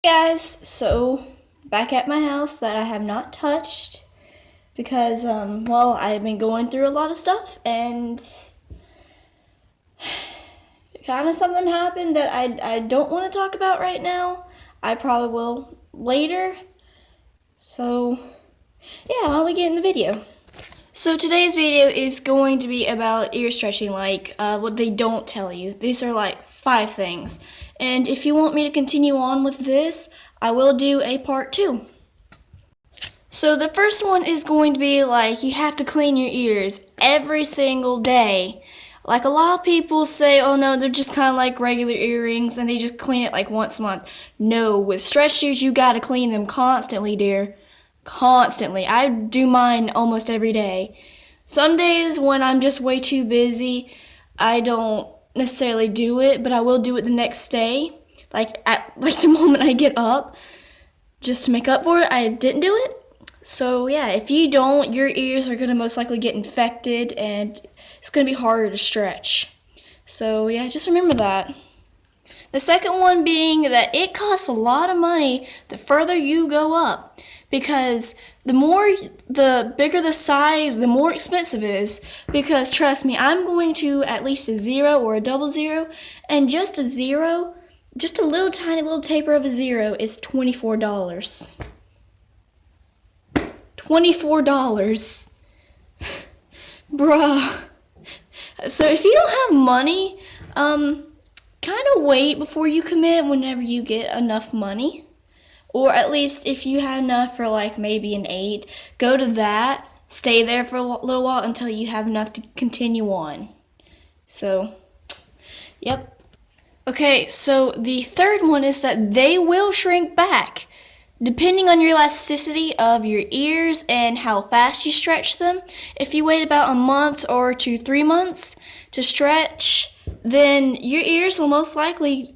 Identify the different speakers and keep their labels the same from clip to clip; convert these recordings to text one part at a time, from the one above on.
Speaker 1: Hey guys, so back at my house that I have not touched because well, I've been going through a lot of stuff and kind of something happened that I don't want to talk about right now. I probably will later. So yeah, why don't we get in the video? So today's video is going to be about ear stretching, like what they don't tell you. These are like 5 things. And if you want me to continue on with this, I will do a part 2. So the first one is going to be like you have to clean your ears every single day. Like a lot of people say, oh no, they're just kind of like regular earrings and they just clean it like once a month. No, with stretch ears, you gotta clean them constantly, dear. Constantly. I do mine almost every day. Some days when I'm just way too busy, I don't necessarily do it, but I will do it the next day. Like the moment I get up, just to make up for it, I didn't do it. So yeah, if you don't, your ears are gonna most likely get infected and it's gonna be harder to stretch. So yeah, just remember that. The second one being that it costs a lot of money the further you go up, because the bigger the size, the more expensive it is. Because trust me, I'm going to at least a 0 or a double 0, and just a 0, just a little tiny little taper of a 0 is $24. $24. Bruh. So if you don't have money, kind of wait before you commit whenever you get enough money. Or at least if you have enough for like maybe an 8, go to that, stay there for a little while until you have enough to continue on. So, yep. Okay, so the third one is that they will shrink back. Depending on your elasticity of your ears and how fast you stretch them, if you wait about a month or 3 months to stretch, then your ears will most likely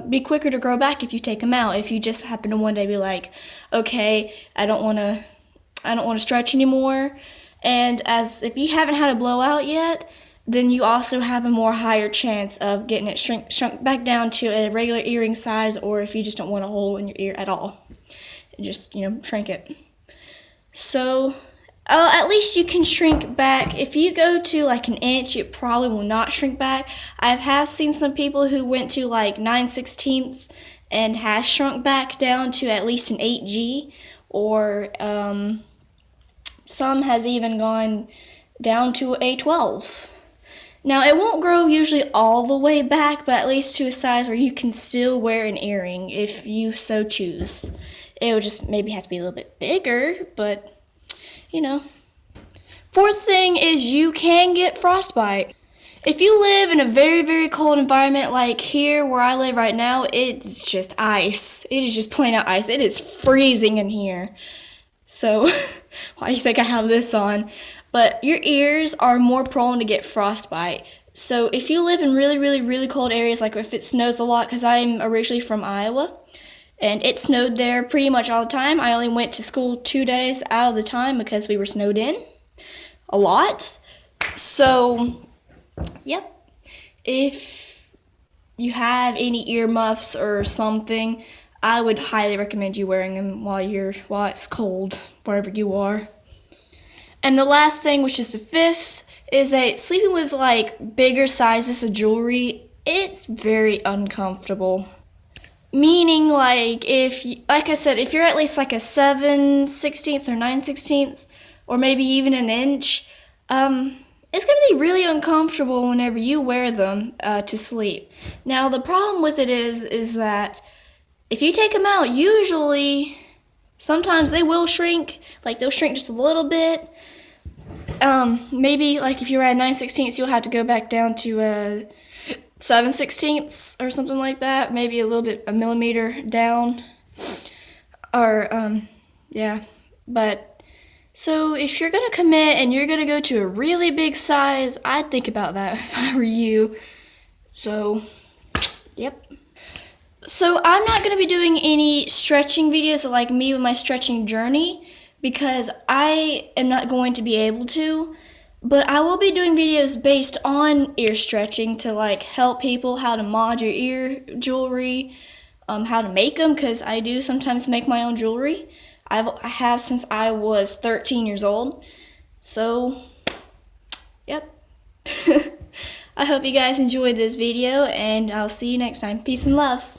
Speaker 1: be quicker to grow back if you take them out. If you just happen to one day be like, okay, I don't want to stretch anymore, and as if you haven't had a blowout yet, then you also have a more higher chance of getting it shrunk back down to a regular earring size, or if you just don't want a hole in your ear at all, just shrink it. So at least you can shrink back. If you go to like an inch, it probably will not shrink back. I have seen some people who went to like 9/16 and has shrunk back down to at least an 8G, or some has even gone down to a 12. Now, it won't grow usually all the way back, but at least to a size where you can still wear an earring if you so choose. It would just maybe have to be a little bit bigger, but Fourth thing is you can get frostbite. If you live in a very, very cold environment like here where I live right now, it's just ice. It is just plain out ice. It is freezing in here. So, why do you think I have this on? But your ears are more prone to get frostbite. So if you live in really, really, really cold areas, like if it snows a lot, because I'm originally from Iowa, and it snowed there pretty much all the time. I only went to school 2 days out of the time because we were snowed in a lot. So, yep. If you have any earmuffs or something, I would highly recommend you wearing them while it's cold, wherever you are. And the last thing, which is the 5th, is that sleeping with like bigger sizes of jewelry, it's very uncomfortable. Meaning, like I said, if you're at least like a 7/16 or 9/16, or maybe even an inch, it's gonna be really uncomfortable whenever you wear them to sleep. Now, the problem with it is that if you take them out, usually, sometimes they will shrink. Like they'll shrink just a little bit. Maybe like if you're at 9/16, you'll have to go back down to 7/16 or something like that, maybe a millimeter down, or yeah. But so if you're gonna commit and you're gonna go to a really big size, I'd think about that if I were you. So yep. So I'm not gonna be doing any stretching videos like me with my stretching journey, because I am not going to be able to. But I will be doing videos based on ear stretching to like help people how to mod your ear jewelry, how to make them, because I do sometimes make my own jewelry. I have since I was 13 years old. So, yep. I hope you guys enjoyed this video, and I'll see you next time. Peace and love.